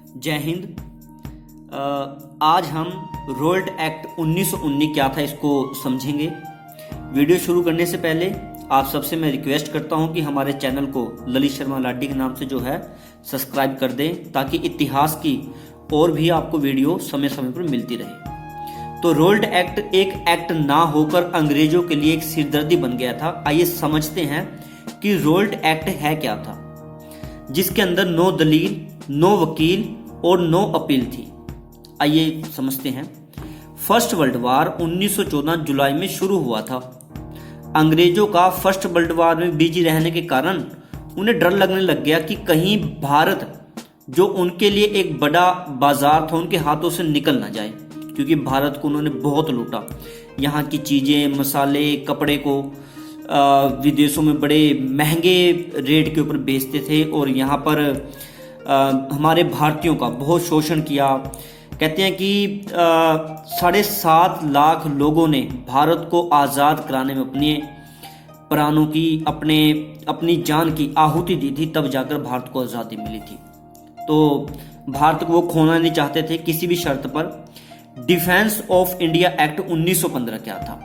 जय हिंद। आज हम रोल्ट एक्ट 1919 क्या था इसको समझेंगे। वीडियो शुरू करने से पहले आप सबसे मैं रिक्वेस्ट करता हूं कि हमारे चैनल को ललित शर्मा लाडी के नाम से जो है सब्सक्राइब कर दें, ताकि इतिहास की और भी आपको वीडियो समय समय पर मिलती रहे। तो रोल्ट एक्ट एक एक्ट ना होकर अंग्रेजों के लिए एक सिरदर्दी बन गया था। आइए समझते हैं कि रोल्ट एक्ट है क्या था, जिसके अंदर नो दलील, नो वकील और नो अपील थी। आइए समझते हैं। फर्स्ट वर्ल्ड वार 1914 जुलाई में शुरू हुआ था। अंग्रेजों का फर्स्ट वर्ल्ड वार में बिजी रहने के कारण उन्हें डर लगने लग गया कि कहीं भारत, जो उनके लिए एक बड़ा बाजार था, उनके हाथों से निकल ना जाए, क्योंकि भारत को उन्होंने बहुत लूटा। यहाँ की चीजें, मसाले, कपड़े को विदेशों में बड़े महंगे रेट के ऊपर बेचते थे और यहाँ पर हमारे भारतीयों का बहुत शोषण किया। कहते हैं कि 7.5 लाख लोगों ने भारत को आज़ाद कराने में अपने प्राणों की, अपनी जान की आहुति दी थी, तब जाकर भारत को आज़ादी मिली थी। तो भारत को वो खोना नहीं चाहते थे किसी भी शर्त पर। डिफेंस ऑफ इंडिया एक्ट 1915 क्या था?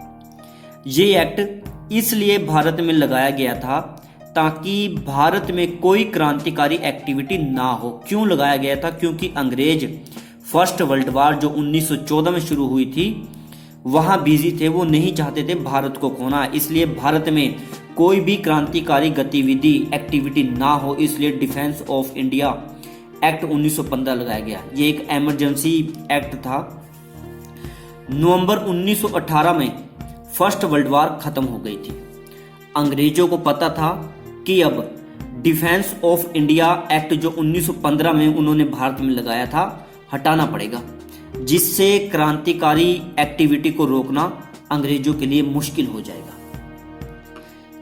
ये एक्ट इसलिए भारत में लगाया गया था ताकि भारत में कोई क्रांतिकारी एक्टिविटी ना हो। क्यों लगाया गया था? क्योंकि अंग्रेज फर्स्ट वर्ल्ड वार जो 1914 में शुरू हुई थी वहां बिजी थे, वो नहीं चाहते थे भारत को खोना। इसलिए भारत में कोई भी क्रांतिकारी गतिविधि, एक्टिविटी ना हो, इसलिए डिफेंस ऑफ इंडिया एक्ट 1915 लगाया गया। ये एक इमरजेंसी एक्ट था। नवंबर 1918 में फर्स्ट वर्ल्ड वार खत्म हो गई थी। अंग्रेजों को पता था कि अब डिफेंस ऑफ इंडिया एक्ट जो 1915 में उन्होंने भारत में लगाया था हटाना पड़ेगा, जिससे क्रांतिकारी एक्टिविटी को रोकना अंग्रेजों के लिए मुश्किल हो जाएगा।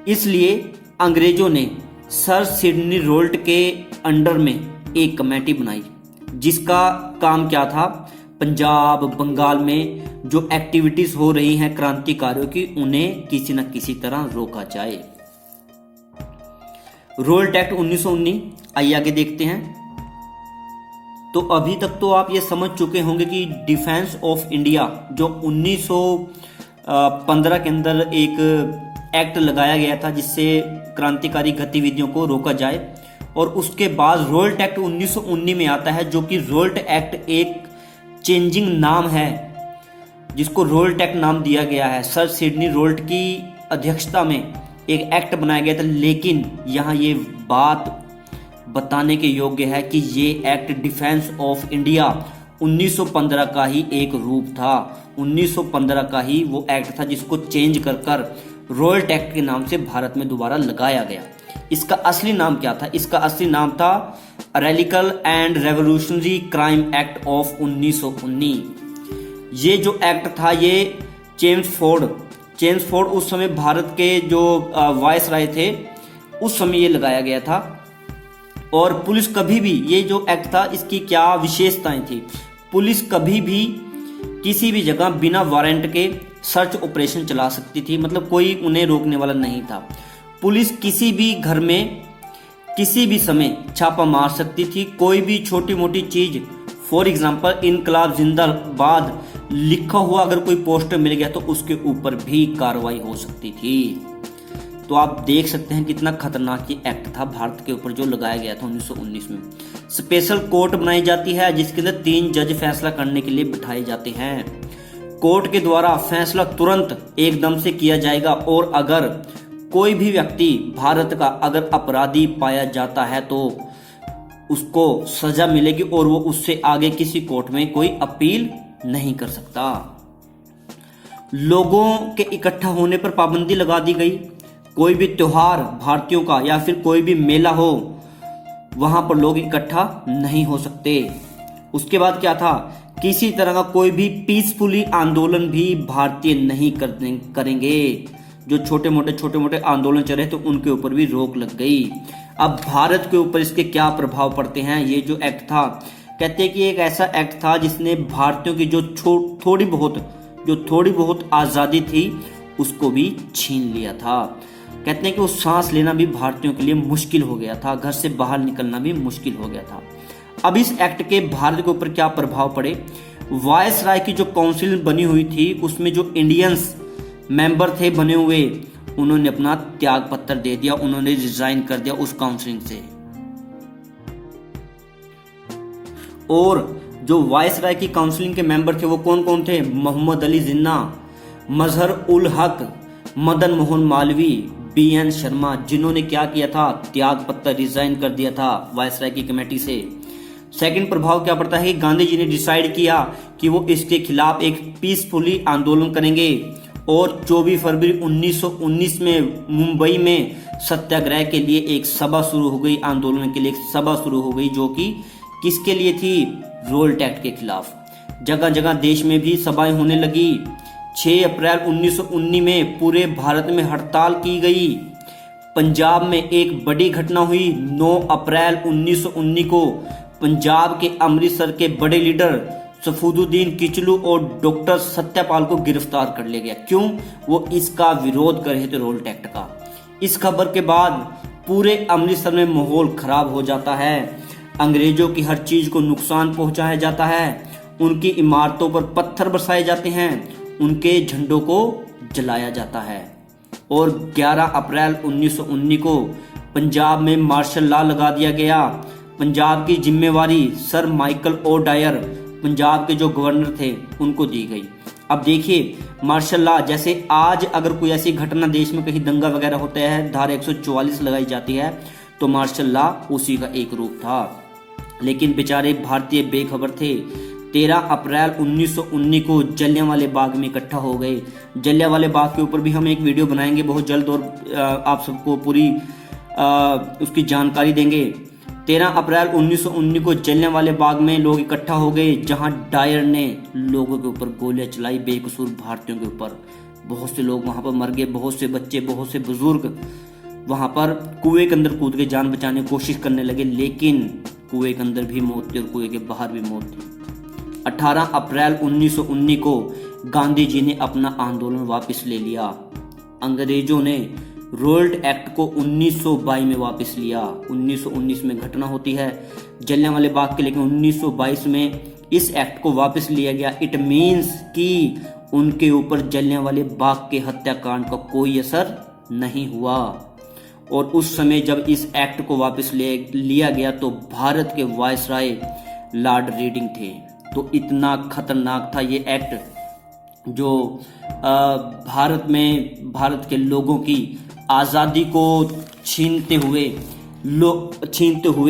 इसलिए अंग्रेजों ने सर सिडनी रोल्ट के अंडर में एक कमेटी बनाई, जिसका काम क्या था? पंजाब, बंगाल में जो एक्टिविटीज हो रही हैं क्रांतिकारियों की, उन्हें किसी न किसी तरह रोका जाए। रोल्ट एक्ट 1919, आइए आगे देखते हैं। तो अभी तक तो आप ये समझ चुके होंगे कि डिफेंस ऑफ इंडिया जो 1915 के अंदर एक एक्ट लगाया गया था, जिससे क्रांतिकारी गतिविधियों को रोका जाए। और उसके बाद रोल्ट एक्ट 1919 में आता है, जो कि रोल्ट एक्ट एक चेंजिंग नाम है, जिसको रोल्ट एक्ट नाम दिया गया है। सर सिडनी रोल्ट की अध्यक्षता में एक एक्ट बनाया गया था, लेकिन यहाँ ये बात बताने के योग्य है कि ये एक्ट डिफेंस ऑफ इंडिया 1915 का ही एक रूप था। 1915 का ही वो एक्ट था जिसको चेंज कर रोल्ट एक्ट के नाम से भारत में दोबारा लगाया गया। इसका असली नाम क्या था? इसका असली नाम था radical and revolutionary crime act of 1919। ये जो एक्ट था, ये चेम्सफोर्ड उस समय भारत के जो वायसराय थे, उस समय ये लगाया गया था। और पुलिस कभी भी, ये जो एक्ट था इसकी क्या विशेषताएं थी? पुलिस कभी भी किसी भी जगह बिना वारंट के सर्च ऑपरेशन चला सकती थी, मतलब कोई उन्हें रोकने वाला नहीं था। पुलिस किसी भी घर में किसी भी समय छापा मार सकती थी। कोई भी छोटी मोटी चीज, फॉर एग्जाम्पल इनकलाब जिंदाबाद लिखा हुआ अगर कोई पोस्टर मिल गया तो उसके ऊपर भी कार्रवाई हो सकती थी। तो आप देख सकते हैं कितना खतरनाक ये एक्ट था भारत के ऊपर जो लगाया गया था 1919 में। स्पेशल कोर्ट बनाई जाती है, जिसके अंदर 3 जज फैसला करने के लिए बिठाए जाते हैं। कोर्ट के द्वारा फैसला तुरंत एकदम से किया जाएगा, और अगर कोई भी व्यक्ति भारत का अगर अपराधी पाया जाता है तो उसको सजा मिलेगी, और वो उससे आगे किसी कोर्ट में कोई अपील नहीं कर सकता। लोगों के इकट्ठा होने पर पाबंदी लगा दी गई। कोई भी त्योहार भारतीयों का या फिर कोई भी मेला हो, वहां पर लोग इकट्ठा नहीं हो सकते। उसके बाद क्या था? किसी तरह का कोई भी पीसफुली आंदोलन भी भारतीय नहीं करेंगे। जो छोटे मोटे आंदोलन चल रहे थे उनके ऊपर भी रोक लग गई। अब भारत के ऊपर इसके क्या प्रभाव पड़ते हैं? ये जो एक्ट था, कहते हैं कि एक ऐसा एक्ट था जिसने भारतीयों की जो थोड़ी बहुत आजादी थी उसको भी छीन लिया था। कहते हैं कि वो सांस लेना भी भारतीयों के लिए मुश्किल हो गया था, घर से बाहर निकलना भी मुश्किल हो गया था। अब इस एक्ट के भारत के ऊपर क्या प्रभाव पड़े। वायसराय की जो काउंसिल बनी हुई थी उसमें जो इंडियंस मेंबर थे बने हुए, उन्होंने अपना त्याग पत्र दे दिया, उन्होंने रिजाइन कर दिया उस काउंसिल से। और जो वायसराय की काउंसिलिंग के मेंबर थे वो कौन कौन थे? मोहम्मद अली जिन्ना, मजहर उल हक, मदन मोहन मालवी, BN शर्मा, जिन्होंने क्या किया था? त्याग पत्र रिजाइन कर दिया था वायसराय की कमेटी से। सेकंड प्रभाव क्या पड़ता है? गांधी जी ने डिसाइड किया कि वो इसके खिलाफ एक पीसफुली आंदोलन करेंगे और 24 फरवरी 1919 में मुंबई में सत्याग्रह के लिए एक सभा शुरू हो गई, आंदोलन के लिए एक सभा शुरू हो गई, जो कि किसके लिए थी? रोल्ट एक्ट के खिलाफ। जगह जगह देश में भी सभाएं होने लगी। 6 अप्रैल 1919 में पूरे भारत में हड़ताल की गई। पंजाब में एक बड़ी घटना हुई। 9 अप्रैल 1919 को पंजाब के अमृतसर के बड़े लीडर सफूदुद्दीन किचलू और डॉक्टर सत्यपाल को गिरफ्तार कर लिया गया। क्यों? वो इसका विरोध कर रहे थे, रोल्ट एक्ट का। इस खबर के बाद पूरे अमृतसर में माहौल खराब हो जाता है। अंग्रेजों की हर चीज को नुकसान पहुंचाया जाता है, उनकी इमारतों पर पत्थर बरसाए जाते हैं, उनके झंडों को जलाया जाता है। और 11 अप्रैल 1919 को पंजाब में मार्शल लॉ लगा दिया गया। पंजाब की जिम्मेवारी sir Michael O'Dwyer, Punjab के जो गवर्नर थे, उनको दी गई। अब देखिए, मार्शल लॉ, जैसे आज अगर कोई ऐसी घटना देश में कहीं दंगा वगैरह होता है, धारा 144 लगाई जाती है, तो मार्शल लॉ उसी का एक रूप था। लेकिन बेचारे भारतीय बेखबर थे। 13 अप्रैल 1919 को जलियांवाले बाग में इकट्ठा हो गए। जलियांवाले बाग के ऊपर भी हम एक वीडियो बनाएंगे बहुत जल्द और आप सबको पूरी उसकी जानकारी देंगे। 13 अप्रैल 1919 को जलियांवाले बाग में लोग इकट्ठा हो गए, जहां डायर ने लोगों के ऊपर गोलियां चलाई, बेकसूर भारतीयों के ऊपर। बहुत से लोग वहां पर मर गए, बहुत से बच्चे, बहुत से बुजुर्ग वहां पर कुएं के अंदर कूद के जान बचाने की कोशिश करने लगे, लेकिन कुएं के अंदर भी मौत थी और कुएं के बाहर भी मौत थी। 18 अप्रैल 1919 को गांधी जी ने अपना आंदोलन वापस ले लिया। अंग्रेजों ने रोल्ट एक्ट को 1922 में वापस लिया। 1919 में घटना होती है जलियांवाले बाग के, लेकिन 1922 में इस एक्ट को वापस लिया गया। इट मीन्स कि उनके ऊपर जलियांवाले बाग के हत्याकांड का कोई असर नहीं हुआ। और उस समय जब इस एक्ट को वापस लिया गया तो भारत के वायसराय लॉर्ड रीडिंग थे। तो इतना खतरनाक था ये एक्ट, जो भारत के लोगों की आज़ादी को छीनते हुए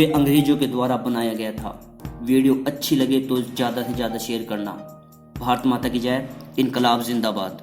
अंग्रेजों के द्वारा बनाया गया था। वीडियो अच्छी लगे तो ज़्यादा से ज़्यादा शेयर करना। भारत माता की जय। इनकलाब जिंदाबाद।